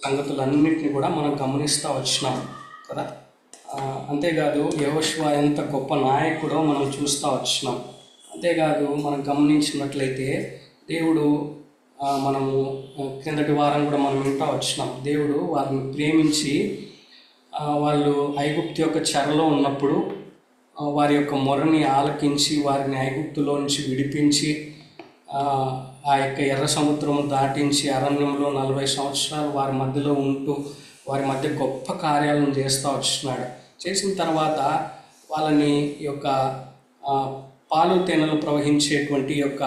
సంగతులన్నింటినీ కూడా మనం గమనిస్తూ వచ్చినాం కదా. అంతేకాదు యెహోషువ ఎంత గొప్ప నాయకుడో మనం చూస్తూ వచ్చినాం. అంతేకాదు మనం గమనించినట్లయితే దేవుడు మనము క్రిందటి వారం కూడా మనం వింటూ వచ్చినాం. దేవుడు వారిని ప్రేమించి వాళ్ళు ఐగుప్తు యొక్క చెరలో ఉన్నప్పుడు వారి యొక్క మొరని ఆలకించి వారిని ఐగుప్తులో నుంచి విడిపించి ఆ యొక్క ఎర్ర సముద్రం దాటించి అరణ్యంలో 40 సంవత్సరాలు వారి మధ్యలో ఉంటూ వారి మధ్య గొప్ప కార్యాలను చేస్తూ వచ్చినాడు. చేసిన తర్వాత వాళ్ళని యొక్క పాలు తేనెలు ప్రవహించేటువంటి యొక్క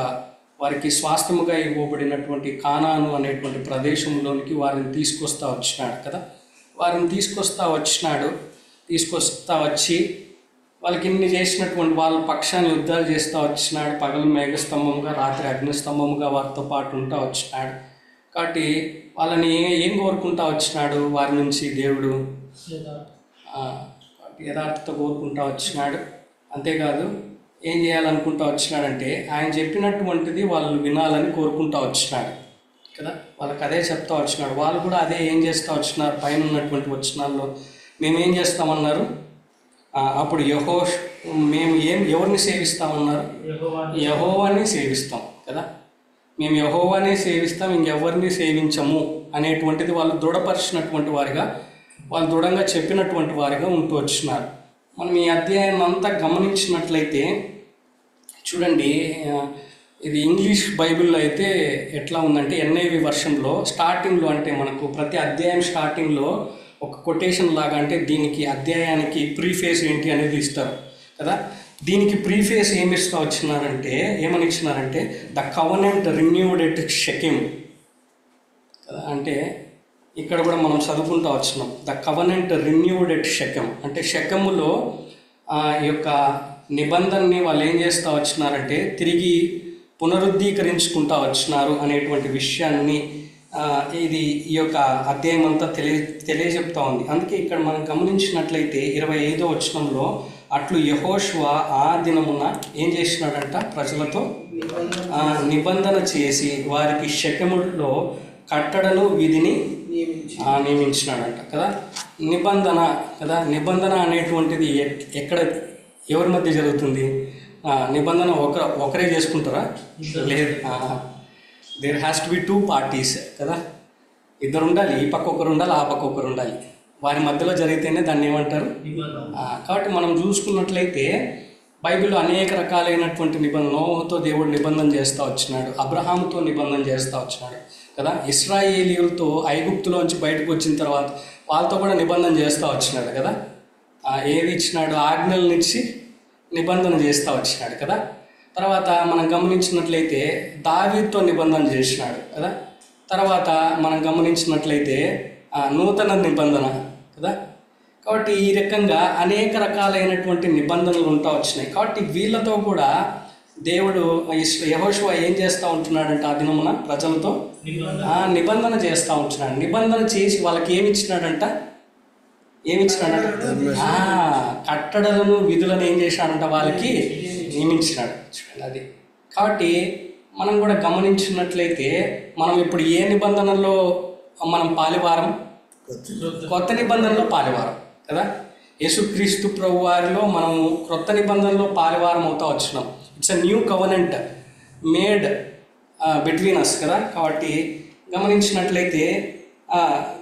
వారికి స్వాస్థ్యముగా ఇవ్వబడినటువంటి కానాను అనేటువంటి ప్రదేశంలోనికి వారిని తీసుకొస్తా వచ్చినాడు కదా. వారిని తీసుకొస్తా వచ్చి వాళ్ళకి ఇన్ని చేసినటువంటి వాళ్ళ పక్షాన్ని యుద్ధాలు చేస్తూ వచ్చినాడు. పగలు మేఘస్తంభముగా, రాత్రి అగ్నిస్తంభముగా వారితో పాటు ఉంటా వచ్చినాడు. కాబట్టి వాళ్ళని ఏం కోరుకుంటా వచ్చినాడు? వారి నుంచి దేవుడు యథార్థత కోరుకుంటా వచ్చినాడు. అంతేకాదు ఏం చేయాలనుకుంటా వచ్చినాడంటే ఆయన చెప్పినటువంటిది వాళ్ళు వినాలని కోరుకుంటా వచ్చినాడు కదా. వాళ్ళకి అదే చెప్తా వచ్చినాడు. వాళ్ళు కూడా అదే ఏం చేస్తూ వచ్చినారు? పైన ఉన్నటువంటి వచనాల్లో మేమేం చేస్తామన్నారు? అప్పుడు మేము ఎవరిని సేవిస్తామన్నారు? యెహోవాని సేవిస్తాం కదా. మేము యెహోవానే సేవిస్తాం, ఇంకెవరిని సేవించము అనేటువంటిది వాళ్ళు దృఢపరిచినటువంటి వారిగా, వాళ్ళు దృఢంగా చెప్పినటువంటి వారిగా ఉంటూ వచ్చినారు. మనం ఈ అధ్యాయం అంతా గమనించినట్లయితే చూడండి, ఇది ఇంగ్లీష్ బైబిల్లో అయితే ఎట్లా ఉందంటే NIV వర్షన్లో స్టార్టింగ్లో, అంటే మనకు ప్రతి అధ్యాయం స్టార్టింగ్లో ఒక కొటేషన్ లాగా, అంటే దీనికి అధ్యాయానికి ప్రీఫేస్ ఏంటి అనేది ఇస్తారు కదా. దీనికి ప్రీఫేస్ ఏమి ఏమని ఇచ్చినారంటే ద కవనెంట్ రిన్యూడ్ ఎట్ షెకెమ్ కదా. అంటే ఇక్కడ కూడా మనం చదువుకుంటూ వచ్చినాం, ద కవనెంట్ రిన్యూడ్ ఎట్ షెకెమ్ అంటే షెకెములో ఈ యొక్క నిబంధనని వాళ్ళు ఏం చేస్తూ వచ్చినారంటే తిరిగి పునరుద్ధీకరించుకుంటూ వచ్చినారు అనేటువంటి విషయాన్ని ఇది ఈ యొక్క అధ్యాయం అంతా తెలియజెప్తా ఉంది. అందుకే ఇక్కడ మనం గమనించినట్లయితే 25వ వచనంలో అట్లు యెహోషువ ఆ దినమున ఏం చేసినాడంట? ప్రజలతో నిబంధన చేసి వారికి షెకెములో కట్టడను విధిని నియమించినాడంట కదా. నిబంధన కదా. నిబంధన అనేటువంటిది ఎక్కడ ఎవరి మధ్య జరుగుతుంది? నిబంధన ఒకరే చేసుకుంటారా? లేదు. There has to be 2 parties కదా. ఇద్దరు ఉండాలి, ఈ పక్క ఒకరు ఉండాలి, ఆ పక్క ఒకరు ఉండాలి. వారి మధ్యలో జరిగితేనే దాన్ని ఏమంటారు? కాబట్టి మనం చూసుకున్నట్లయితే బైబిల్లో అనేక రకాలైనటువంటి నిబంధన. నోహుతో దేవుడు నిబంధన చేస్తూ వచ్చినాడు, అబ్రహాముతో నిబంధన చేస్తూ వచ్చినాడు కదా. ఇశ్రాయేలీయులతో ఐగుప్తులోంచి బయటకు వచ్చిన తర్వాత వాళ్ళతో కూడా నిబంధన చేస్తూ వచ్చినాడు కదా. ఏది ఇచ్చినాడు? ఆజ్ఞలనిచ్చి నిబంధన చేస్తూ వచ్చినాడు కదా. తర్వాత మనం గమనించినట్లయితే దావీదుతో నిబంధన చేసినాడు కదా. తర్వాత మనం గమనించినట్లయితే నూతన నిబంధన కదా. కాబట్టి ఈ రకంగా అనేక రకాలైనటువంటి నిబంధనలు ఉంటా వచ్చినాయి. కాబట్టి వీళ్ళతో కూడా దేవుడు యెహోషువ ఏం చేస్తూ ఉంటున్నాడంటే ఆ దినమున ప్రజలతో నిబంధన చేస్తూ ఉంటున్నాడు. నిబంధన చేసి వాళ్ళకి ఏమిచ్చినాడంట? కట్టడలను విధులను ఏం చేసినాడంట? వాళ్ళకి నియమించినాడు. అది కాబట్టి మనం కూడా గమనించినట్లయితే మనం ఇప్పుడు ఏ నిబంధనలో మనం పాలివారం? కొత్త నిబంధనలో పాలివారం కదా. యేసుక్రీస్తు ప్రభు వారిలో మనము క్రొత్త నిబంధనలో పాలివారం అవుతా వచ్చినాం. It's a new covenant made between us కదా. కాబట్టి గమనించినట్లయితే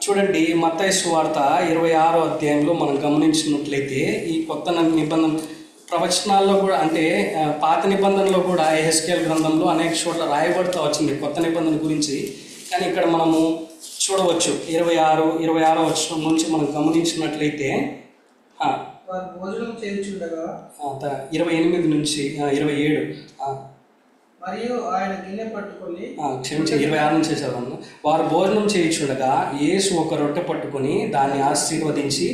చూడండి, మత్తయి సువార్త 26వ అధ్యాయంలో మనం గమనించినట్లయితే ఈ కొత్త నిబంధన ప్రవచనాల్లో కూడా, అంటే పాత నిబంధనలో కూడా యెహెజ్కేలు గ్రంథంలో అనేక చోట్ల రాయబడుతూ వచ్చింది కొత్త నిబంధన గురించి. కానీ ఇక్కడ మనము చూడవచ్చు 26వ వచనం నుంచి మనం గమనించినట్లయితే 28 నుంచి 27 మరియు ఆయన గిన్నె పట్టుకొని క్షమించి 26 నుంచి చదవను. వారు భోజనం చేయించుండగా యేసు ఒక రొట్టె పట్టుకొని దాన్ని ఆశీర్వదించి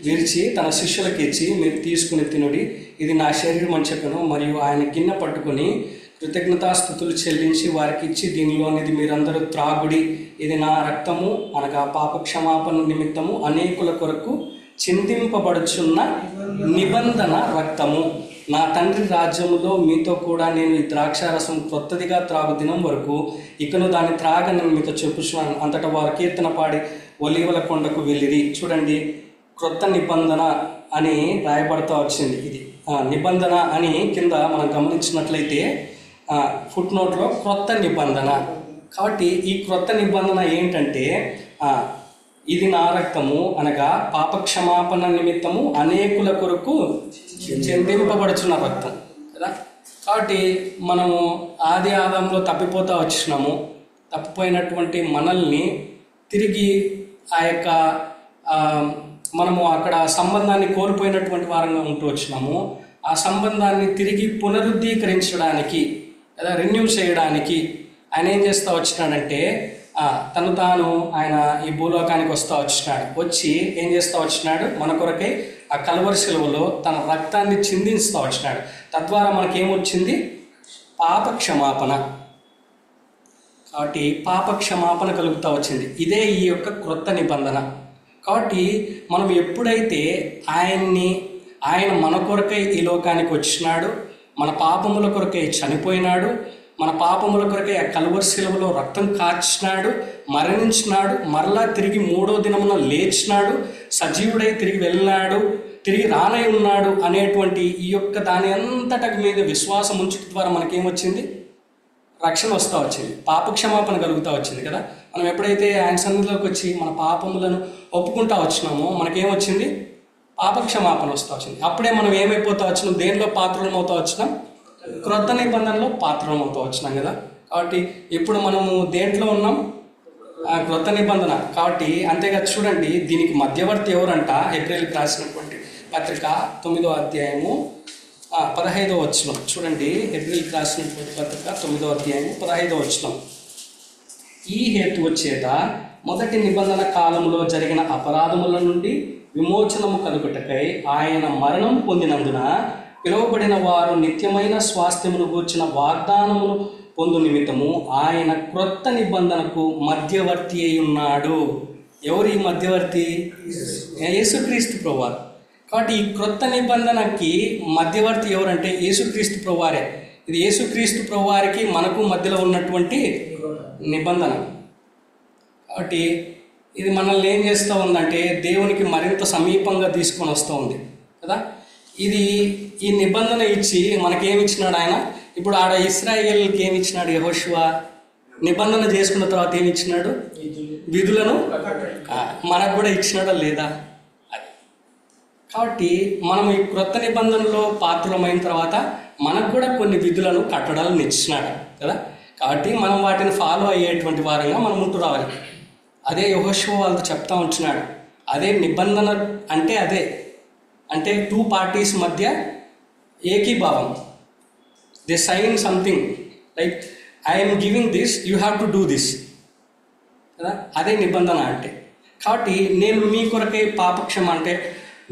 విరిచి తన శిష్యులకు ఇచ్చి, మీరు తీసుకుని తినుడి, ఇది నా శరీరం అని చెప్పాను. మరియు ఆయన గిన్నె పట్టుకొని కృతజ్ఞతాస్తుతులు చెల్లించి వారికి ఇచ్చి, దీనిలోనిది మీరందరూ త్రాగుడి, ఇది నా రక్తము, అనగా పాప క్షమాపణ నిమిత్తము అనేకుల కొరకు చిందింపబడుచున్న నిబంధన రక్తము నా తండ్రి రాజ్యములో మీతో కూడా నేను ఈ ద్రాక్షారసం క్రొత్తదిగా త్రాగు దినం వరకు ఇకను దాన్ని త్రాగనని మీతో చెప్పుచున్నాను. అంతటా వారు కీర్తన పాడి ఒలీవల కొండకు వెళ్ళిరి. చూడండి, క్రొత్త నిబంధన అని రాయబడుతూ వచ్చింది. ఇది నిబంధన అని కింద మనం గమనించినట్లయితే ఫుట్ నోట్లో క్రొత్త నిబంధన. కాబట్టి ఈ క్రొత్త నిబంధన ఏంటంటే ఇది నా రక్తము అనగా పాపక్షమాపణ నిమిత్తము అనేకుల కొరకు చెందింపబడుచున్న రక్తం కదా. కాబట్టి మనము ఆది ఆదంలో తప్పిపోతూ వచ్చినాము. తప్పిపోయినటువంటి మనల్ని తిరిగి ఆ యొక్క మనము అక్కడ సంబంధాన్ని కోల్పోయినటువంటి వారంగా ఉంటూ వచ్చినాము. ఆ సంబంధాన్ని తిరిగి పునరుద్ధీకరించడానికి లేదా రెన్యూ చేయడానికి ఆయన ఏం చేస్తూ వచ్చినాడంటే తను తాను ఆయన ఈ భూలోకానికి వస్తూ వచ్చినాడు. వచ్చి ఏం చేస్తూ వచ్చినాడు, మన కొరకై ఆ కల్వరి శిలువలో తన రక్తాన్ని చిందిస్తూ వచ్చినాడు. తద్వారా మనకేమొచ్చింది, పాప క్షమాపణ. కాబట్టి పాప క్షమాపణ కలుగుతూ వచ్చింది. ఇదే ఈ యొక్క క్రొత్త నిబంధన. కాబట్టి మనం ఎప్పుడైతే ఆయన మన కొరకై ఈ లోకానికి వచ్చినాడు, మన పాపముల కొరకై చనిపోయినాడు, మన పాపముల కొరకై ఆ కల్వరి శిలువలో రక్తం కార్చినాడు, మరణించినాడు, మరలా తిరిగి 3వ దినమున లేచినాడు, సజీవుడై తిరిగి వెళ్ళినాడు, తిరిగి రానై ఉన్నాడు అనేటువంటి ఈ యొక్క దాని అంతటి మీద విశ్వాసం ఉంచడం ద్వారా మనకేమొచ్చింది, రక్షణ వస్తూ వచ్చింది, పాపక్షమాపణ కలుగుతూ వచ్చింది కదా. మనం ఎప్పుడైతే ఆయన సన్నిధిలోకి వచ్చి మన పాపములను ఒప్పుకుంటూ వచ్చినామో మనకేమొచ్చింది, పాపక్షమాపణ వస్తూ వచ్చింది. అప్పుడే మనం ఏమైపోతూ వచ్చినాం, దేనిలో పాత్రలం అవుతూ వచ్చినాం, క్రొత్త నిబంధనలో పాత్రలం అవుతూ వచ్చినాం కదా. కాబట్టి ఇప్పుడు మనము దేంట్లో ఉన్నాం, క్రొత్త నిబంధన. కాబట్టి అంతేగా చూడండి, దీనికి మధ్యవర్తి ఎవరంట, ఏప్రిల్కి రాసినటువంటి పత్రిక 9వ అధ్యాయము 15వ వచనం చూడండి. ఏప్రిల్కి రాసినటువంటి పత్రిక 9వ అధ్యాయము 15వ వచనం. ఈ హేతువు చేత మొదటి నిబంధన కాలంలో జరిగిన అపరాధముల నుండి విమోచనము కలుగుటకై ఆయన మరణం పొందినందున పిలువబడిన వారు నిత్యమైన స్వాస్థ్యమును గూర్చిన వాగ్దానమును పొందు నిమిత్తము ఆయన క్రొత్త నిబంధనకు మధ్యవర్తి అయి ఉన్నాడు. ఎవరు ఈ మధ్యవర్తి? యేసుక్రీస్తు ప్రభువారు. కాబట్టి ఈ క్రొత్త నిబంధనకి మధ్యవర్తి ఎవరంటే యేసుక్రీస్తు ప్రభువారే. ఇది యేసుక్రీస్తు ప్రభువారికి మనకు మధ్యలో ఉన్నటువంటి నిబంధన. కాబట్టి ఇది మనల్ని ఏం చేస్తూ ఉందంటే దేవునికి మరింత సమీపంగా తీసుకొని వస్తూ ఉంది కదా. ఈ నిబంధన ఇచ్చి మనకేమిచ్చినాడు ఆయన. ఇప్పుడు ఆడ ఇశ్రాయేల్కి ఏమిచ్చినాడు యెహోషువ, నిబంధన చేసుకున్న తర్వాత ఏమిచ్చినాడు, విధులను మనకు కూడా ఇచ్చినాడా లేదా అది. కాబట్టి మనం ఈ క్రొత్త నిబంధనలో పాత్రమైన తర్వాత మనకు కూడా కొన్ని విధులను కట్టడాలను ఇచ్చినాడు కదా. కాబట్టి మనం వాటిని ఫాలో అయ్యేటువంటి వారంగా మనం ఉంటూ రావాలి. అదే యెహోషువ వాళ్ళతో చెప్తా ఉంటున్నాడు. అదే నిబంధన అంటే అంటే 2 పార్టీస్ మధ్య ఏకీభావం. They sign something like I'm giving this, you have to do this కదా. అదే నిబంధన అంటే. కాబట్టి నేను మీ కొరకే పాపక్షమ అంటే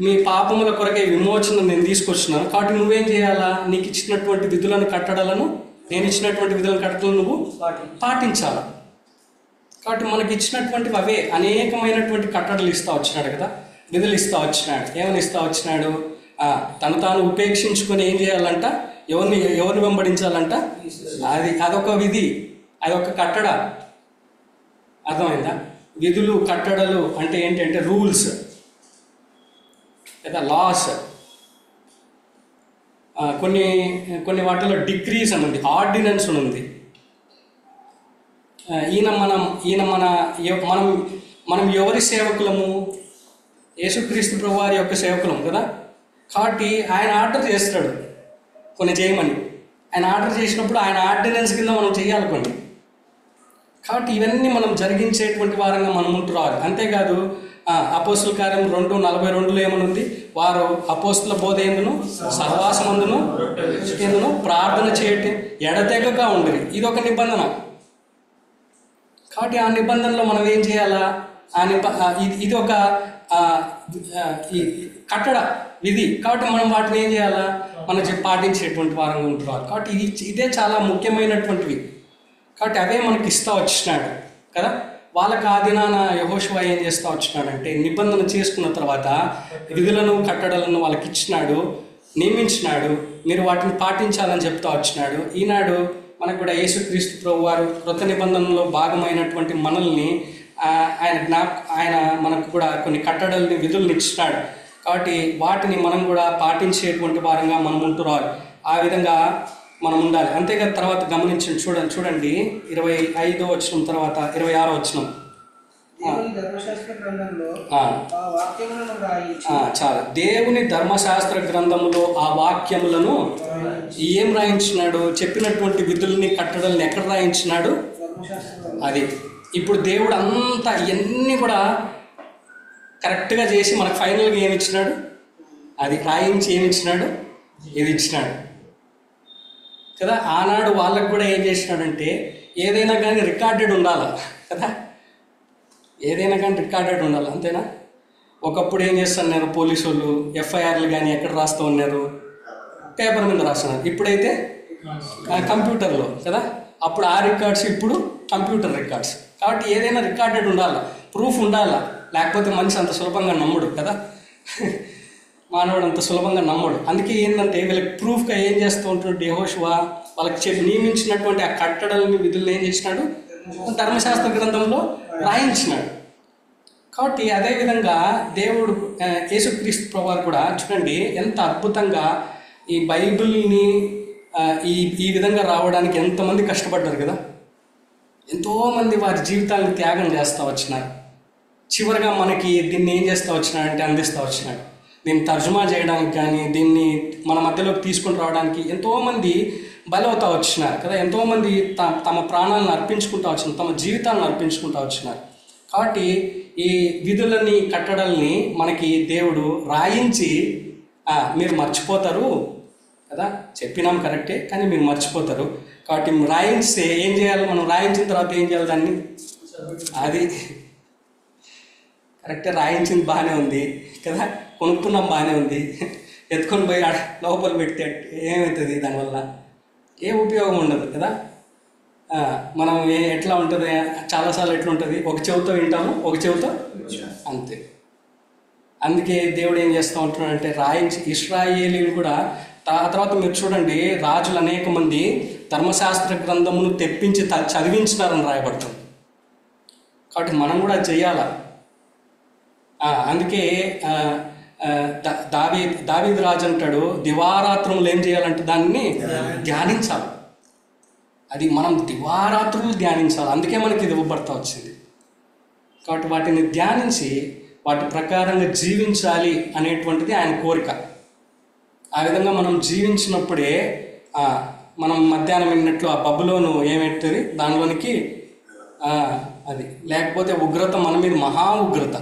మీ పాపముల కొరకే విమోచన నేను తీసుకొచ్చినాను. కాబట్టి నువ్వేం చేయాలా, నీకు ఇచ్చినటువంటి విధులను కట్టడాలను, నేను ఇచ్చినటువంటి విధులను కట్టడాలను నువ్వు పాటించాలి. కాబట్టి మనకి ఇచ్చినటువంటివి అవే అనేకమైనటువంటి కట్టడలు ఇస్తూ వచ్చినాడు కదా, విధులు ఇస్తూ వచ్చినాడు. ఏమని ఇస్తూ వచ్చినాడు, తను తాను ఉపేక్షించుకొని ఏం చేయాలంట, ఎవరిని వెంబడించాలంట, అదొక విధి, అదొక కట్టడ. అర్థమైందా? విధులు కట్టడలు అంటే ఏంటంటే రూల్స్ లేదా లాస్. కొన్ని వాటిలో డిక్రీస్ అని ఉంది, ఆర్డినెన్స్ అని ఉంది. మనం ఎవరి సేవకులము, యేసుక్రీస్తు ప్రభువారి యొక్క సేవకులం కదా. కాబట్టి ఆయన ఆర్డర్ చేస్తాడు కొన్ని చేయమని. ఆయన ఆర్డర్ చేసినప్పుడు ఆయన ఆర్డినెన్స్ కింద మనం చేయాలి కొన్ని. కాబట్టి ఇవన్నీ మనం జరిగించేటువంటి వారంగా మనం ఉంటూ రావాలి. అంతేకాదు అపోస్తుల కార్యం 2:42 ఏమనుంది, వారు అపోస్తుల బోధ ఎందును సహవాసమందును ఎందును ప్రార్థన చేయటం ఎడతెగగా ఉండేది. ఇది ఒక నిబంధన. కాబట్టి ఆ నిబంధనలో మనం ఏం చేయాలా, ఇది ఒక కట్టడ విధి. కాబట్టి మనం వాటిని ఏం చేయాలా, మనం పాటించేటువంటి వారంగా ఉంటున్నారు. కాబట్టి ఇదే చాలా ముఖ్యమైనటువంటివి. కాబట్టి అవే మనకి ఇస్తూ వచ్చినాడు కదా. వాళ్ళకి ఆ దినాన యెహోషువ ఏం చేస్తూ వచ్చినాడంటే నిబంధన చేసుకున్న తర్వాత విధులను కట్టడలను వాళ్ళకి ఇచ్చినాడు. నియమించినాడు, మీరు వాటిని పాటించాలని చెప్తా వచ్చినాడు. ఈనాడు మనకు కూడా యేసుక్రీస్తు ప్రభు వారు కృత నిబంధనలో భాగమైనటువంటి మనల్ని ఆయన మనకు కూడా కొన్ని కట్టడల్ని, విధుల్ని ఇచ్చినాడు. కాబట్టి వాటిని మనం కూడా పాటించేటువంటి వారంగా మనం ఉంటురాలి. ఆ విధంగా మనం ఉండాలి. అంతేకాదు తర్వాత గమనించండి, చూడండి 25వ వచనం తర్వాత 26వ వచనం. ధర్మశాస్త్ర గ్రంథంలో చాలా దేవుని ధర్మశాస్త్ర గ్రంథములో ఆ వాక్యములను ఏం రాయించినాడు? చెప్పినటువంటి విధుల్ని, కట్టడల్ని ఎక్కడ రాయించినాడు? అది ఇప్పుడు దేవుడు అంతా ఇవన్నీ కూడా కరెక్ట్గా చేసి మనకు ఫైనల్గా ఏమి ఇచ్చినాడు? అది రాయించి ఏమి ఇచ్చినాడు? ఇది ఇచ్చినాడు కదా. ఆనాడు వాళ్ళకు కూడా ఏం చేసినాడంటే ఏదైనా కానీ రికార్డెడ్ ఉండాలి కదా, ఏదైనా కానీ రికార్డెడ్ ఉండాలి, అంతేనా? ఒకప్పుడు ఏం చేస్తున్నారు పోలీసు వాళ్ళు? ఎఫ్ఐఆర్లు కానీ ఎక్కడ రాస్తూ ఉన్నారు? పేపర్ మీద రాస్తున్నారు. ఇప్పుడైతే కంప్యూటర్లో కదా. అప్పుడు ఆ రికార్డ్స్, ఇప్పుడు కంప్యూటర్ రికార్డ్స్. కాబట్టి ఏదైనా రికార్డెడ్ ఉండాలి, ప్రూఫ్ ఉండాలి. లేకపోతే మనిషి అంత సులభంగా నమ్మడు కదా, మానవుడు అంత సులభంగా నమ్మడు. అందుకే ఏంటంటే వీళ్ళకి ప్రూఫ్గా ఏం చేస్తూ ఉంటున్నాడు యెహోషువ? వాళ్ళకి నియమించినటువంటి ఆ కట్టడలని, విధులను ఏం చేసినాడు? ధర్మశాస్త్ర గ్రంథంలో రాయించినాడు. కాబట్టి అదేవిధంగా దేవుడు యేసుక్రీస్తు ప్రభువారు కూడా చూడండి ఎంత అద్భుతంగా ఈ బైబిల్ని ఈ విధంగా రావడానికి ఎంతమంది కష్టపడ్డారు కదా. ఎంతోమంది వారి జీవితాలను త్యాగం చేస్తూ వచ్చినారు. చివరిగా మనకి దీన్ని ఏం చేస్తూ వచ్చినాడంటే అందిస్తూ వచ్చినాడు. దీన్ని తర్జుమా చేయడానికి కానీ, దీన్ని మన మధ్యలోకి తీసుకొని రావడానికి ఎంతోమంది బలవుతూ వచ్చినారు కదా. ఎంతోమంది తమ ప్రాణాలను అర్పించుకుంటూ వచ్చినారు, తమ జీవితాలను అర్పించుకుంటూ వచ్చినారు. కాబట్టి ఈ విధులని, కట్టడల్ని మనకి దేవుడు రాయించి మీరు మర్చిపోతారు కదా, చెప్పినాం కరెక్టే కానీ మీరు మర్చిపోతారు. కాబట్టి రాయించితే ఏం చేయాలి? మనం రాయించిన తర్వాత ఏం చేయాలి? దాన్ని అది కరెక్టే, రాయించింది బాగానే ఉంది కదా, కొనుక్కున్నాం బాగానే ఉంది, ఎత్తుకొని పోయి లోపల పెడితే ఏమవుతుంది? దానివల్ల ఏ ఉపయోగం ఉండదు కదా. మనం ఎట్లా ఉంటుంది, చాలాసార్లు ఎట్లా ఉంటుంది, ఒక చెవితో వింటాము, ఒక చెవితో అంతే. అందుకే దేవుడు ఏం చేస్తూ ఉంటున్నాడంటే రాయించి ఇశ్రాయేలీలు కూడా ఆ తర్వాత మీరు చూడండి రాజులు అనేక మంది ధర్మశాస్త్ర గ్రంథమును తెప్పించి చదివించినారని రాయబడుతుంది. కాబట్టి మనం కూడా చేయాలా. అందుకే దావీదు రాజు అంటాడు, దివారాత్రములు ఏం చేయాలంటే దాన్ని ధ్యానించాలి. అది మనం దివారాత్రులు ధ్యానించాలి. అందుకే మనకి ఇది ఇవ్వబడతా వచ్చింది. కాబట్టి వాటిని ధ్యానించి వాటి ప్రకారంగా జీవించాలి అనేటువంటిది ఆయన కోరిక. ఆ విధంగా మనం జీవించినప్పుడే మనం మధ్యాహ్నం విన్నట్లు ఆ బబులోను ఏమెడుతుంది, దానిలోనికి అది లేకపోతే ఉగ్రత మన మీద మహా ఉగ్రత.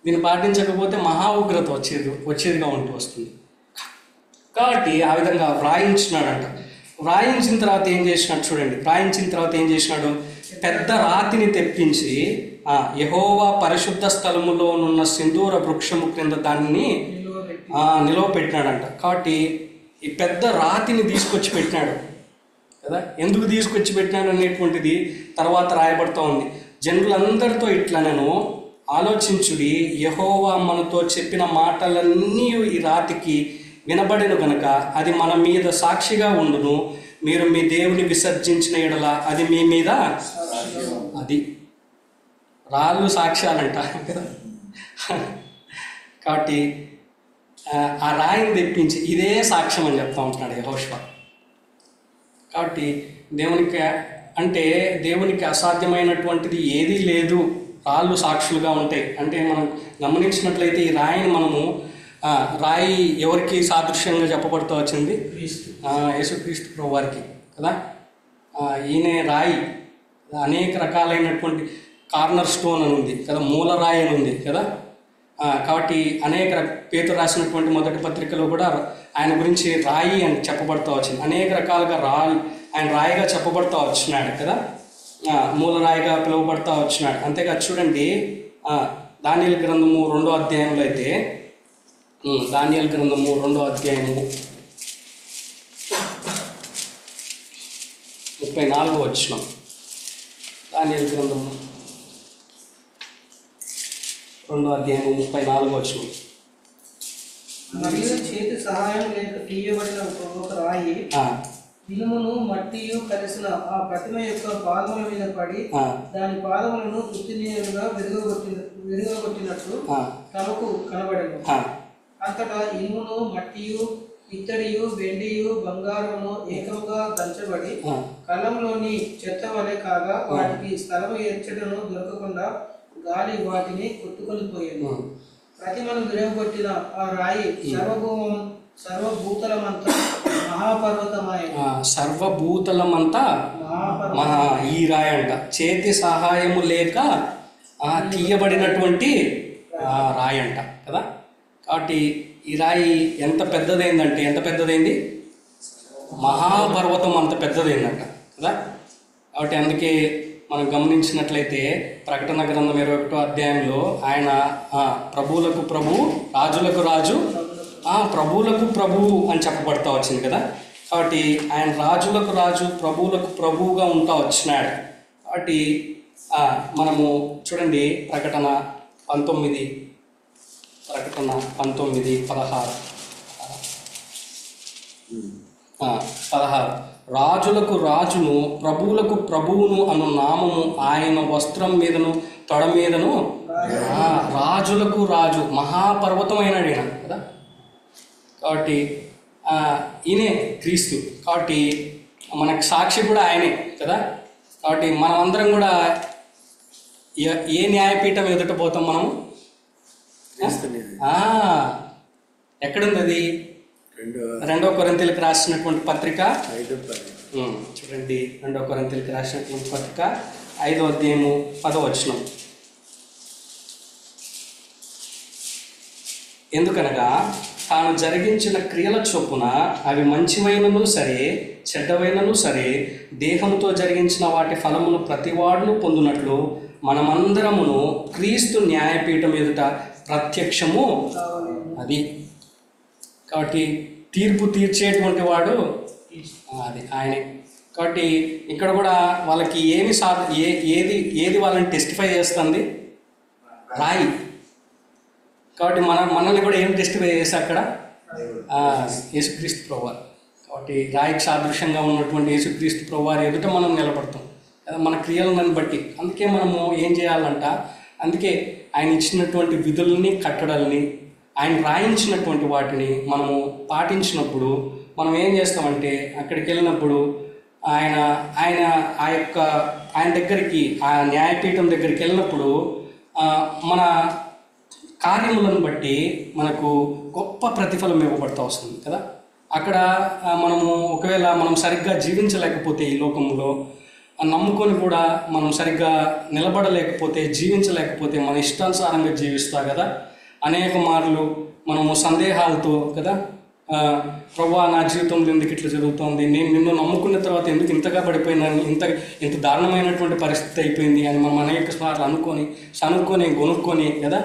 దీన్ని పాటించకపోతే మహా ఉగ్రత వచ్చేదిగా వస్తుంది. కాబట్టి ఆ విధంగా వ్రాయించినాడంట. వ్రాయించిన తర్వాత ఏం చేసినాడు చూడండి. వ్రాయించిన తర్వాత ఏం చేసినాడు? పెద్ద రాతిని తెప్పించి యెహోవా పరిశుద్ధ స్థలములోనున్న సింధూర వృక్షము క్రింద దాన్ని నిలువ పెట్టినాడంట. కాబట్టి ఈ పెద్ద రాతిని తీసుకొచ్చి పెట్టినాడు కదా. ఎందుకు తీసుకొచ్చి పెట్టినాడు అనేటువంటిది తర్వాత రాయబడుతూ ఉంది. జనులందరితో ఇట్లా నేను ఆలోచించుడి, యెహోవా మనతో చెప్పిన మాటలన్నీ ఈ రాతికి వినబడిన గనక అది మన మీద సాక్షిగా ఉండును. మీరు మీ దేవుని విసర్జించిన ఎడల అది మీ మీద, అది రాళ్ళు సాక్ష్యాలంట కదా. కాబట్టి ఆ రాయిని తెప్పించి ఇదే సాక్ష్యం అని చెప్తా ఉంటున్నాడు యెహోషువ. కాబట్టి దేవునికి అసాధ్యమైనటువంటిది ఏదీ లేదు. రాళ్ళు సాక్షులుగా ఉంటాయి. అంటే మనం గమనించినట్లయితే ఈ రాయిని మనము రాయి ఎవరికి సాదృశ్యంగా చెప్పబడుతూ వచ్చింది? యేసుక్రీస్తు ప్రభు వారికి కదా. ఈయనే రాయి. అనేక రకాలైనటువంటి కార్నర్ స్టోన్ అని ఉంది కదా, మూల రాయి అని ఉంది కదా. కాబట్టి అనేక పేతురు రాసినటువంటి మొదటి పత్రికలో కూడా ఆయన గురించి రాయి అని చెప్పబడుతూ వచ్చింది. అనేక రకాలుగా ఆయన రాయిగా చెప్పబడుతూ వచ్చినాడు కదా, మూల రాయిగా పిలువబడుతూ వచ్చినాడు. అంతేకాదు చూడండి దానియేలు గ్రంథము 2వ అధ్యాయంలో అయితే, దానియేలు గ్రంథము 2వ అధ్యాయము 34వ వచనం. దానియేలు గ్రంథము 2వ అధ్యాయము 34వ వచనం. మరియు చేతి సహాయం లేక తీయబడిన ఒక రాయి ఆ, ఇనుమును మట్టియు కలిసిన ఆ ప్రతిమ యొక్క పాదముల మీద పడి ఆ, దాని పాదములను పుత్తినీరుగా విరుగగొట్టినట్లు ఆ, తమకు కనబడెను. ఆ. అంతటా ఇనుమును మట్టియు ఇత్తడియు వెండియు బంగారమును ఏకముగా దంచబడి ఆ. కళ్ళంలోని చెత్త వలె కాగా వాటికి స్థలము ఎచ్చటను దొరకకుండా గాలి వాటిని కొట్టుకొని పోయింది. ప్రతిమను విరగొట్టిన ఆ రాయి సర్వభూతలమంతా మహాపర్వతమాయను. సర్వభూతలమంతా ఈ రాయి అంట. చేతి సహాయము లేక తీయబడినటువంటి రాయి అంట కదా. కాబట్టి ఈ రాయి ఎంత పెద్దదైంది, మహాపర్వతం అంత పెద్దదైందంట కదా. కాబట్టి అందుకే మనం గమనించినట్లయితే ప్రకటన గ్రంథం 21వ అధ్యాయంలో ఆయన ప్రభువులకు ప్రభు, రాజులకు రాజు, ప్రభువులకు ప్రభువు అని చెప్పబడతా వచ్చింది కదా. కాబట్టి ఆయన రాజులకు రాజు, ప్రభువులకు ప్రభువుగా ఉంటా వచ్చినాడు. కాబట్టి మనము చూడండి ప్రకటన 19:16 రాజులకు రాజును, ప్రభువులకు ప్రభువును అను నామము ఆయన వస్త్రం మీదను తొడ మీదను, రాజులకు రాజు, మహాపర్వతం అయినాడు ఈయన కదా. కాబట్టి ఈయనే క్రీస్తు. కాబట్టి మనకు సాక్షి కూడా ఆయనే కదా. కాబట్టి మనమందరం కూడా ఏ న్యాయపీఠం ఎదుట పోతాం మనము? ఎక్కడుంది అది? 2వ కొరింథీయులకు రాసినటువంటి పత్రిక చూడండి. 2వ కొరింథీయులకు రాసినటువంటి పత్రిక 5వ అధ్యాయము 10వ వచనం. ఎందుకనగా తాను జరిగించిన క్రియల చొప్పున అవి మంచివైనను సరే చెడ్డవైనను సరే దేహంతో జరిగించిన వాటి ఫలమును ప్రతివాడును పొందునట్లు మనమందరమును క్రీస్తు న్యాయపీఠం ఎదుట ప్రత్యక్షము అది. కాబట్టి తీర్పు తీర్చేటువంటి వాడు అది ఆయనే. కాబట్టి ఇక్కడ కూడా వాళ్ళకి ఏది వాళ్ళని టెస్టిఫై చేస్తుంది? రాయి. కాబట్టి మనల్ని కూడా ఏం టెస్టిఫై చేసి అక్కడ యేసుక్రీస్తు ప్రభువారు. కాబట్టి రాయికి సాదృశ్యంగా ఉన్నటువంటి యేసుక్రీస్తు ప్రభువారి ఎదుట మనం నిలబడతాం మన క్రియలను బట్టి. అందుకే మనము ఏం చేయాలంట? అందుకే ఆయన ఇచ్చినటువంటి విధుల్ని, కట్టడల్ని, ఆయన రాయించినటువంటి వాటిని మనము పాటించినప్పుడు మనం ఏం చేస్తామంటే అక్కడికి వెళ్ళినప్పుడు ఆయన దగ్గరికి, ఆ న్యాయపీఠం దగ్గరికి వెళ్ళినప్పుడు మన కార్యములను బట్టి మనకు గొప్ప ప్రతిఫలం ఇవ్వబడుతూ వస్తుంది కదా. అక్కడ మనము ఒకవేళ మనం సరిగ్గా జీవించలేకపోతే, ఈ లోకంలో నమ్ముకొని కూడా మనం సరిగ్గా నిలబడలేకపోతే, జీవించలేకపోతే, మన ఇష్టానుసారంగా జీవిస్తా కదా. అనేక మార్లు మనము సందేహాలతో కదా, ప్రభువా నా జీవితంలో ఎందుకు ఇట్లా జరుగుతుంది, నేను నిన్ను నమ్ముకున్న తర్వాత ఎందుకు ఇంతగా పడిపోయినాను, ఇంత దారుణమైనటువంటి పరిస్థితి అయిపోయింది అని మనం అనేక సార్లు అనుకొని గొనుక్కొని కదా.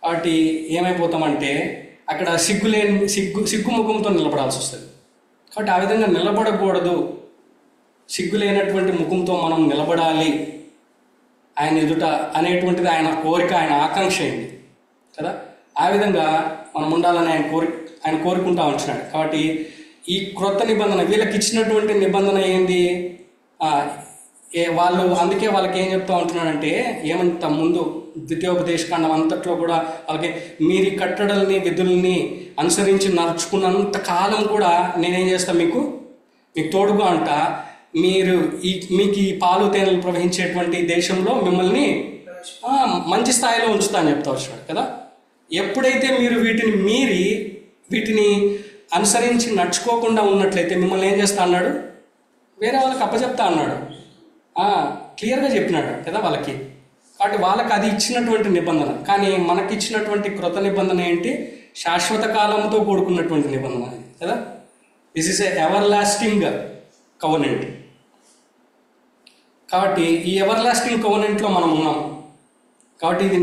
కాబట్టి ఏమైపోతామంటే అక్కడ సిగ్గు ముఖంతో నిలబడాల్సి వస్తుంది. కాబట్టి ఆ విధంగా నిలబడకూడదు. సిగ్గు లేనటువంటి ముఖంతో మనం నిలబడాలి ఆయన ఎదుట అనేటువంటిది ఆయన కోరిక, ఆయన ఆకాంక్ష అయింది కదా. ఆ విధంగా మనం ఉండాలని ఆయన కోరుకుంటా ఉంటున్నాడు. కాబట్టి ఈ క్రొత్త నిబంధన వీళ్ళకి ఇచ్చినటువంటి నిబంధన ఏంది? వాళ్ళు అందుకే వాళ్ళకి ఏం చెప్తా ఉంటున్నాడంటే, ఏమంత ముందు ద్వితీయోపదేశకాండం అంతట్లో కూడా వాళ్ళకి మీరు కట్టడల్ని, విధుల్ని అనుసరించి నడుచుకున్నంత కాలం కూడా నేనేం చేస్తాను, మీకు తోడుగా అంట. మీకు ఈ పాలు తేనెలు ప్రవహించేటువంటి దేశంలో మిమ్మల్ని మంచి స్థాయిలో ఉంచుతా అని చెప్తా వచ్చాడు కదా. ఎప్పుడైతే మీరు వీటిని అనుసరించి నడుచుకోకుండా ఉన్నట్లయితే మిమ్మల్ని ఏం చేస్తా అన్నాడు? వేరే వాళ్ళకి అప్పచెప్తా అన్నాడు. క్లియర్గా చెప్పినాడు కదా వాళ్ళకి. కాబట్టి వాళ్ళకి అది ఇచ్చినటువంటి నిబంధన. కానీ మనకి ఇచ్చినటువంటి క్రొత్త నిబంధన ఏంటి? శాశ్వత కాలంతో కూడుకున్నటువంటి నిబంధన కదా. This is ever lasting covenant. కాబట్టి ఈ ఎవర్ లాస్టింగ్ కవనెంట్లో మనం ఉన్నాం. కాబట్టి ఇది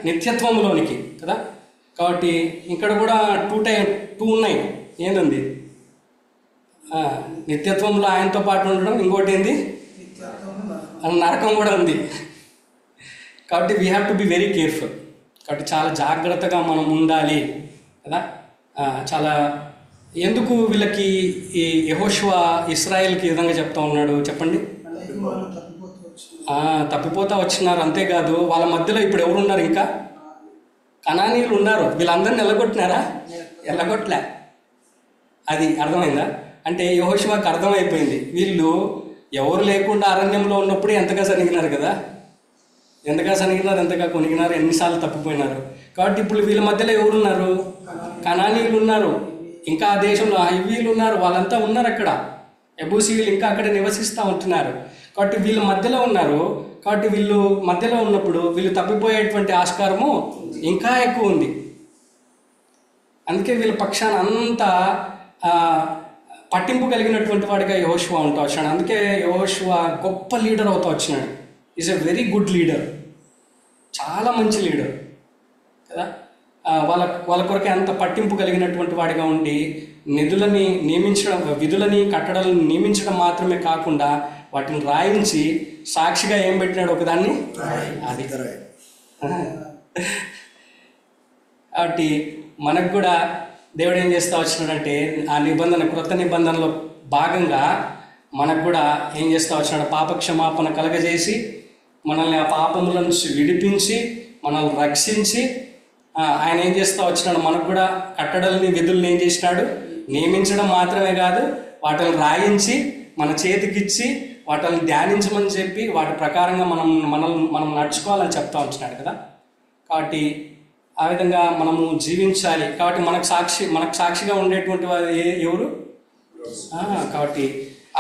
నిత్యత్వంలోనికి కదా. కాబట్టి ఇక్కడ కూడా టూ ఉన్నాయి. ఏందండి? నిత్యత్వంలో ఆయనతో పాటు ఉండడం, ఇంకోటి ఏంది? నరకం కూడా ఉంది. కాబట్టి we have to be very careful. కాబట్టి చాలా జాగ్రత్తగా మనం ఉండాలి కదా. చాలా ఎందుకు వీళ్ళకి ఈ యెహోషువ ఇశ్రాయేల్కి ఈ విధంగా చెప్తా ఉన్నాడు చెప్పండి. తప్పిపోతా వచ్చినారు. అంతేకాదు వాళ్ళ మధ్యలో ఇప్పుడు ఎవరున్నారు, ఇంకా కనానీయులు ఉన్నారు. వీళ్ళందరినీ ఎల్లగొట్టినారా? ఎల్లగొట్టలే. అది అర్థమైందా? అంటే యెహోషువకి అర్థమైపోయింది వీళ్ళు ఎవరు లేకుండా అరణ్యంలో ఉన్నప్పుడు ఎంతగా సనిగినారు కదా, ఎంతగా కొనిగినారు, ఎన్నిసార్లు తప్పిపోయినారు. కాబట్టి ఇప్పుడు వీళ్ళ మధ్యలో ఎవరున్నారు? కనానీయులు ఉన్నారు, ఇంకా ఆ దేశంలో హైవీలు ఉన్నారు, వాళ్ళంతా ఉన్నారు అక్కడ. యెబూసీయులు ఇంకా అక్కడ నివసిస్తూ ఉంటున్నారు. కాబట్టి వీళ్ళ మధ్యలో ఉన్నారు. కాబట్టి వీళ్ళు మధ్యలో ఉన్నప్పుడు వీళ్ళు తప్పిపోయేటువంటి ఆస్కారము ఇంకా ఎక్కువ ఉంది. అందుకే వీళ్ళ పక్షాన అంతా పట్టింపు కలిగినటువంటి వాడిగా యెహోషువ ఉంటా వచ్చినాడు. అందుకే యెహోషువ గొప్ప లీడర్ అవుతా వచ్చినాడు. Is a very good leader, చాలా మంచి లీడర్ కదా. వాళ్ళ కొరకే అంత పట్టింపు కలిగినటువంటి వాడిగా ఉండి విధులని కట్టడాలను నియమించడం మాత్రమే కాకుండా వాటిని రాయించి సాక్షిగా ఏం పెట్టినాడు ఒకదాన్ని, అది. కాబట్టి మనకు కూడా దేవుడు ఏం చేస్తూ వచ్చినాడంటే ఆ క్రొత్త నిబంధనలో భాగంగా మనకు కూడా ఏం చేస్తూ వచ్చినాడు, పాపక్షమాపణ కలగజేసి మనల్ని ఆ పాపముల నుంచి విడిపించి మనల్ని రక్షించి ఆయన ఏం చేస్తూ వచ్చినాడు, మనకు కూడా కట్టడల్ని విధుల్ని ఏం చేసినాడు, నియమించడం మాత్రమే కాదు వాటిని రాయించి మన చేతికిచ్చి వాటిని ధ్యానించమని చెప్పి వాటి ప్రకారంగా మనం నడుచుకోవాలని చెప్తా వచ్చినాడు కదా. కాబట్టి ఆ విధంగా మనము జీవించాలి. కాబట్టి మనకు సాక్షిగా ఉండేటువంటి వారు ఎవరు? కాబట్టి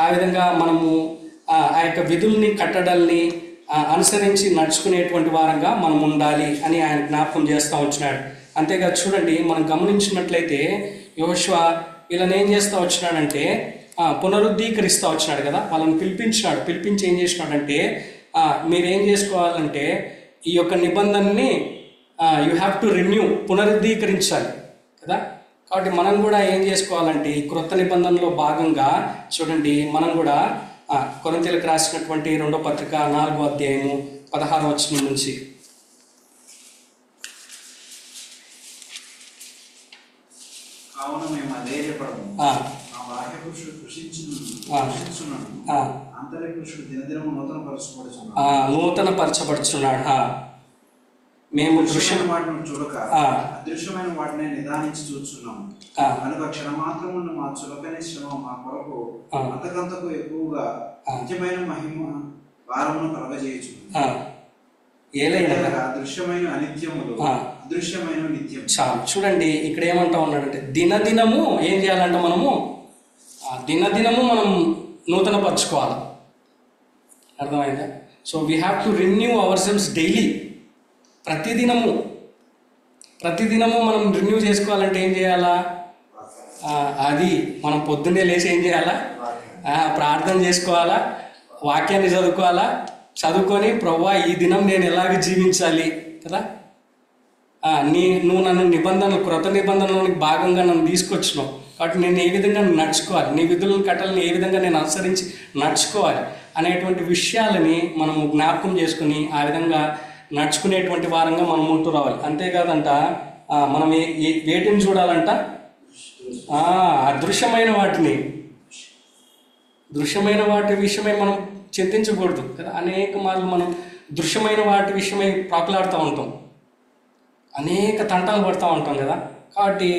ఆ విధంగా మనము ఆ యొక్క విధుల్ని కట్టడల్ని అనుసరించి నడుచుకునేటువంటి వారంగా మనం ఉండాలి అని ఆయన జ్ఞాపకం చేస్తూ వచ్చినాడు. అంతేకాదు చూడండి, మనం గమనించినట్లయితే యెహోషువ వీళ్ళని ఏం చేస్తూ వచ్చినాడంటే పునరుద్ధీకరిస్తూ వచ్చినాడు కదా. వాళ్ళని పిలిపించి ఏం చేసినాడంటే మీరేం చేసుకోవాలంటే ఈ యొక్క నిబంధనని యూ హ్యావ్ టు రెన్యూ, పునరుద్ధీకరించాలి కదా. కాబట్టి మనం కూడా ఏం చేసుకోవాలంటే ఈ క్రొత్త నిబంధనలో భాగంగా చూడండి, మనం కూడా కొరింథీయులకు రాసినటువంటి 2వ పత్రిక 4వ అధ్యాయము 16వ వచనం నుంచి కావున మేము అధైర్యపడము, ఆ బాహ్య పురుషుడు కృషించుచున్నాడు, ఆంతర్య పురుషుడు దినదినము నూతనపరచబడుచున్నాడు. మేము దృశ్యమైన వాటిని చూడక అదృశ్యమైన వాటిని నిదానించి చూస్తున్నాము. కనుక క్షణమాత్రమున్న మా చులకని శ్రమ మా కొరకు అంతకంతకు ఎక్కువగా నిత్యమైన మహిమ భారమును కలగజేయచ్చు. దృశ్యమైన అనిత్యములు, అదృశ్యమైన నిత్యం. చాలు చూడండి, ఇక్కడ ఏమంటా ఉన్నాడంటే దినదినము ఏం చేయాలంటే దినదినము మనం నూతనపరచుకోవాలి. అర్థమైందా? So we have to renew our cells daily. ప్రతిదినము మనం రెన్యూ చేసుకోవాలంటే ఏం చేయాలా? అది మనం పొద్దున్నే లేచి ఏం చేయాలా? ప్రార్థన చేసుకోవాలా, వాక్యాన్ని చదువుకొని ప్రభువా ఈ దినం నేను ఎలాగ జీవించాలి కదా. నువ్వు నన్ను క్రొత్త నిబంధనలకు భాగంగా నన్ను తీసుకొచ్చినావు కాబట్టి నేను ఏ విధంగా నడుచుకోవాలి, నీ విధులను కట్టలను ఏ విధంగా నేను అనుసరించి నడుచుకోవాలి అనేటువంటి విషయాలని మనము జ్ఞాపకం చేసుకుని ఆ విధంగా నడుచుకునేటువంటి వారంగా మనం ఉంటూ రావాలి. అంతేకాదంట మనం వేటిని చూడాలంట? అదృశ్యమైన వాటి విషయమై మనం చింతించకూడదు కదా. అనేక మార్లు మనం దృశ్యమైన వాటి విషయమై ప్రాకులాడుతూ ఉంటాం, అనేక తంటాలు పడుతూ ఉంటాం కదా. కాబట్టి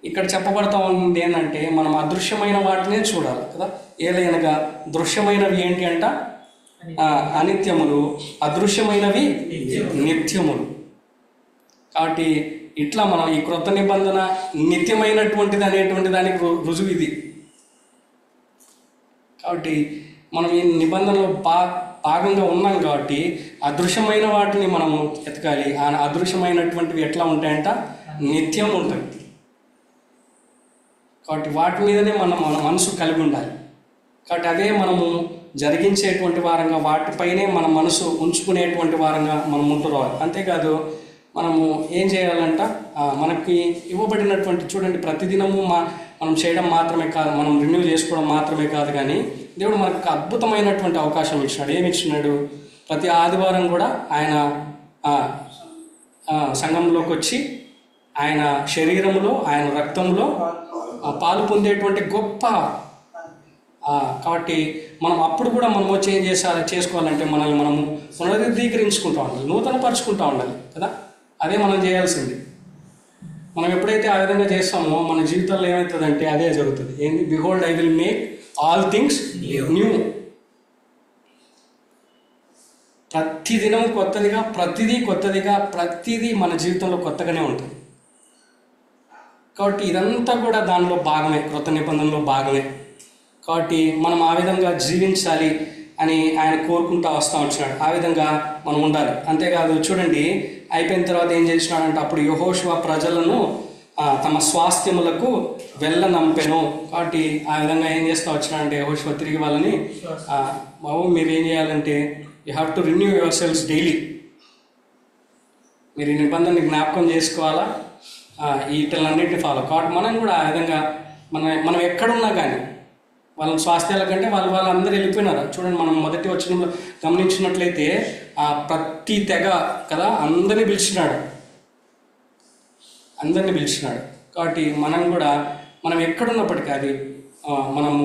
ఇక్కడ చెప్పబడతా ఉంది ఏంటంటే మనం అదృశ్యమైన వాటినే చూడాలి కదా. ఏలైనగా దృశ్యమైనవి ఏంటి అంట? అనిత్యములు, అదృశ్యమైనవి నిత్యములు. కాబట్టి ఇట్లా మనం ఈ క్రొత్త నిబంధన నిత్యమైనటువంటిది అనేటువంటి దానికి రుజువు ఇది. కాబట్టి మనం ఈ నిబంధనలో భాగంగా ఉన్నాం కాబట్టి అదృశ్యమైన వాటిని మనము ఎతకాలి. ఆ అదృశ్యమైనటువంటివి ఎట్లా ఉంటాయంట? నిత్యం ఉంటాయి. కాబట్టి వాటి మీదనే మన మనసు కలిగి ఉండాలి. కాబట్టి అదే మనము జరిగించేటువంటి వారంగా వాటిపైనే మన మనసు ఉంచుకునేటువంటి వారంగా మనం ఉంటూ రావాలి. అంతేకాదు మనము ఏం చేయాలంట? మనకి ఇవ్వబడినటువంటి చూడండి ప్రతిదినము మనం చేయడం మాత్రమే కాదు, మనం రెన్యూ చేసుకోవడం మాత్రమే కాదు, కానీ దేవుడు మనకు అద్భుతమైనటువంటి అవకాశం ఇచ్చినాడు. ఏమి ఇచ్చినాడు? ప్రతి ఆదివారం కూడా ఆయన సంఘంలోకి వచ్చి ఆయన శరీరంలో, ఆయన రక్తంలో పాలు పొందేటువంటి గొప్ప. కాబట్టి మనం అప్పుడు కూడా మనం వచ్చి ఏం చేసుకోవాలంటే మనల్ని మనము పునరుద్ధీకరించుకుంటూ ఉండాలి, నూతనపరుచుకుంటూ ఉండాలి కదా. అదే మనం చేయాల్సింది. మనం ఎప్పుడైతే ఆ విధంగా చేస్తామో మన జీవితంలో ఏమవుతుందంటే అదే జరుగుతుంది. ఏంది? Behold I will make all things new. ప్రతిదినం కొత్తదిగా, ప్రతిదీ కొత్తదిగా, ప్రతిదీ మన జీవితంలో కొత్తగానే ఉంటుంది. కాబట్టి ఇదంతా కూడా దానిలో భాగమే, క్రొత్త నిబంధనలో భాగమే. కాబట్టి మనం ఆ విధంగా జీవించాలి అని ఆయన కోరుకుంటూ వస్తూ ఉంటున్నాడు. ఆ విధంగా మనం ఉండాలి. అంతేకాదు, చూడండి, అయిపోయిన తర్వాత ఏం చేసినాడంటే అప్పుడు యెహోషువ ప్రజలను తమ స్వాస్థ్యములకు వెళ్ళనంపెను. కాబట్టి ఆ విధంగా ఏం చేస్తూ వచ్చినాడంటే యెహోషువ తిరిగి వాళ్ళని, బాబు మీరు ఏం చేయాలంటే you have to renew your cells daily. మీరు ఈ నిబంధనని జ్ఞాపకం చేసుకోవాలా, వీటిలన్నింటినీ ఫాలో. కాబట్టి మనం కూడా ఆ విధంగా మనం ఎక్కడున్నా కానీ వాళ్ళ స్వాస్థ్యాల కంటే వాళ్ళందరూ వెళ్ళిపోయినారు. చూడండి, మనం మొదటి వచనంలో గమనించినట్లయితే ప్రతి తెగ కదా అందరినీ పిలిచినాడు. కాబట్టి మనం ఎక్కడున్నప్పటికీ, అది మనము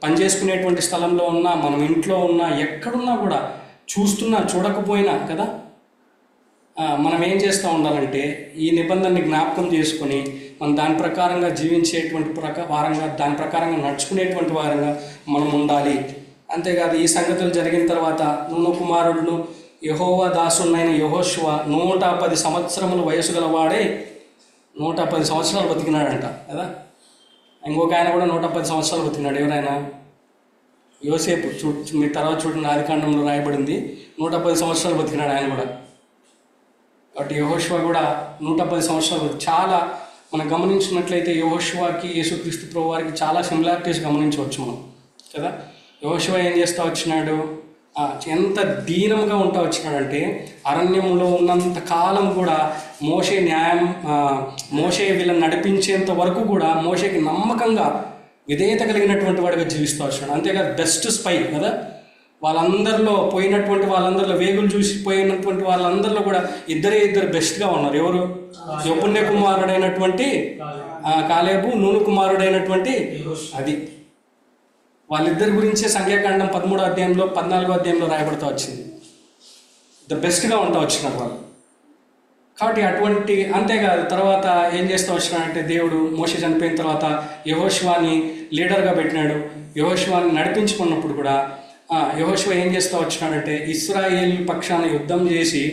పనిచేసుకునేటువంటి స్థలంలో ఉన్నా, మనం ఇంట్లో ఉన్నా, ఎక్కడున్నా కూడా, చూడకపోయినా కదా, మనం ఏం చేస్తూ ఉండాలంటే ఈ నిబంధనని జ్ఞాపకం చేసుకొని మనం దాని ప్రకారంగా జీవించేటువంటి వారంగా, దాని ప్రకారంగా నడుచుకునేటువంటి వారంగా మనం ఉండాలి. అంతేకాదు, ఈ సంగతులు జరిగిన తర్వాత నూను కుమారుడును యెహోవా దాసుడైన యెహోషువ 110 సంవత్సరముల వయసు గలవాడే 110 సంవత్సరాలు బతికినాడంట కదా. ఇంకొక ఆయన కూడా 110 సంవత్సరాలు బతికినాడు. ఎవరైనా? యోసేపు. మీ తర్వాత చూడండి, ఆదికాండంలో రాయబడింది 110 సంవత్సరాలు బతికినాడు ఆయన కూడా. కాబట్టి యెహోషువ కూడా 110 సంవత్సరాలు. చాలా మనం గమనించినట్లయితే యెహోషువకి యేసుక్రీస్తు ప్రభు వారికి చాలా సిమిలారిటీస్ గమనించవచ్చు మనం కదా. యెహోషువ ఏం చేస్తూ వచ్చినాడు? ఎంత దీనంగా ఉంటా వచ్చినాడంటే అరణ్యంలో ఉన్నంత కాలం కూడా మోషే వీళ్ళని నడిపించేంత వరకు కూడా మోషేకి నమ్మకంగా విధేయత కలిగినటువంటి వాడిగా జీవిస్తూ వచ్చినాడు. అంతేకాదు, బెస్ట్ స్పై కదా. వాళ్ళందరిలో వేగులు చూసి పోయినటువంటి వాళ్ళందరిలో కూడా ఇద్దరు బెస్ట్గా ఉన్నారు. ఎవరు? యెఫున్నె కుమారుడైనటువంటి కాలేబు, నూను కుమారుడైనటువంటి అది. వాళ్ళిద్దరి గురించే సంఖ్యాకాండం 13వ అధ్యాయంలో 14వ అధ్యాయంలో రాయబడుతూ వచ్చింది. ద బెస్ట్గా ఉంటా వచ్చినారు వాళ్ళు. కాబట్టి అంతేకాదు, తర్వాత ఏం చేస్తూ వచ్చినాడంటే దేవుడు మోషే చనిపోయిన తర్వాత యెహోషువని లీడర్గా పెట్టినాడు. యెహోషువని నడిపించుకున్నప్పుడు కూడా యెహోషువ ఏం చేస్తూ వచ్చినాడంటే ఇశ్రాయేల్ పక్షాన యుద్ధం చేసి,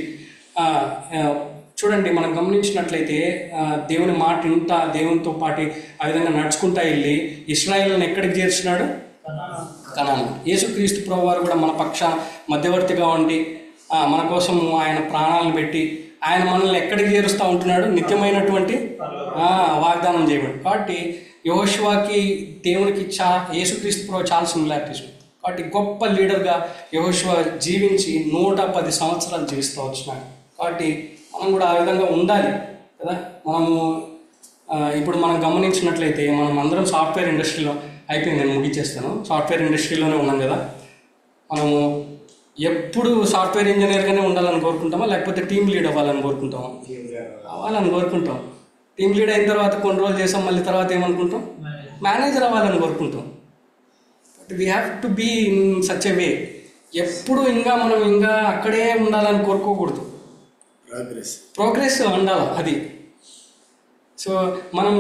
చూడండి మనం గమనించినట్లయితే దేవుని మాట ఇంటా, దేవునితో పాటు ఆ విధంగా నడుచుకుంటా వెళ్ళి ఇశ్రాయేల్ని ఎక్కడికి చేర్చినాడు? కనాను. యేసుక్రీస్తు ప్రభు వారు కూడా మన పక్షాన మధ్యవర్తిగా ఉండి మన కోసం ఆయన ప్రాణాలను పెట్టి ఆయన మనల్ని ఎక్కడికి చేరుస్తూ ఉంటున్నాడు? నిత్యమైనటువంటి వాగ్దానం చేయబడి. కాబట్టి యెహోషువకి దేవునికి యేసుక్రీస్తు ప్రభు చాలా సిమిలారిటీస్. కాబట్టి గొప్ప లీడర్గా యెహోషువ జీవించి 110 సంవత్సరాలు జీవిస్తూ వచ్చినాడు. కాబట్టి మనం కూడా ఆ విధంగా ఉండాలి కదా. ఇప్పుడు మనం గమనించినట్లయితే మనం అందరం సాఫ్ట్వేర్ ఇండస్ట్రీలో అయిపోయింది. నేను ముగించేస్తాను. సాఫ్ట్వేర్ ఇండస్ట్రీలోనే ఉన్నాం కదా. మనము ఎప్పుడు సాఫ్ట్వేర్ ఇంజనీర్గానే ఉండాలని కోరుకుంటామా, లేకపోతే టీమ్ లీడ్ అవ్వాలని కోరుకుంటామా? అవ్వాలని కోరుకుంటాం. టీమ్ లీడ్ అయిన తర్వాత కొన్ని రోజులు చేసాం, మళ్ళీ తర్వాత ఏమనుకుంటాం? మేనేజర్ అవ్వాలని కోరుకుంటాం. But we have to be in such a way. ఎప్పుడు మనం ఇంకా అక్కడే ఉండాలని కోరుకోకూడదు. ప్రోగ్రెస్ ఉండాలి అది. సో మనం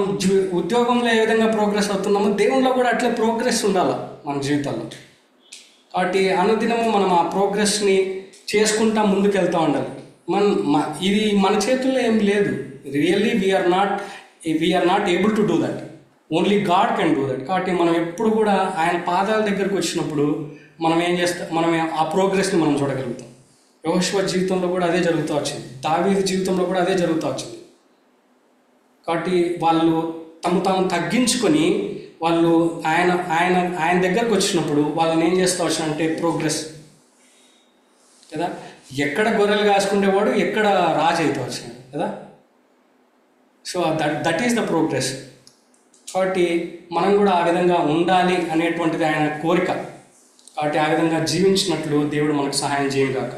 ఉద్యోగంలో ఏ విధంగా ప్రోగ్రెస్ అవుతున్నామో దేవునిలో కూడా అట్లే ప్రోగ్రెస్ ఉండాలి మన జీవితాల్లో. కాబట్టి అనుదినము మనం ఆ ప్రోగ్రెస్ని చేసుకుంటా ముందుకు వెళ్తూ ఉండాలి. ఇది మన చేతుల్లో ఏం లేదు. Really we're not able to do that. Only God can do that. కాబట్టి మనం ఎప్పుడు కూడా ఆయన పాదాల దగ్గరకు వచ్చినప్పుడు మనం ఆ ప్రోగ్రెస్ని మనం చూడగలుగుతాం. యెహోషువ జీవితంలో కూడా అదే జరుగుతూ వచ్చింది. దావీదు జీవితంలో కూడా అదే జరుగుతూ వచ్చింది. కాబట్టి వాళ్ళు తాము తగ్గించుకొని వాళ్ళు ఆయన దగ్గరకు వచ్చినప్పుడు వాళ్ళని ఏం చేస్తూ వచ్చారంటే ప్రోగ్రెస్ కదా. ఎక్కడ గొర్రెలు కాసుకునేవాడు ఎక్కడ రాజు అవుతూ వచ్చినాడు కదా. So that is the progress. కాబట్టి మనం కూడా ఆ విధంగా ఉండాలి అనేటువంటిది ఆయన కోరిక. కాబట్టి ఆ విధంగా జీవించినట్లు దేవుడు మనకు సహాయం చేయగాక.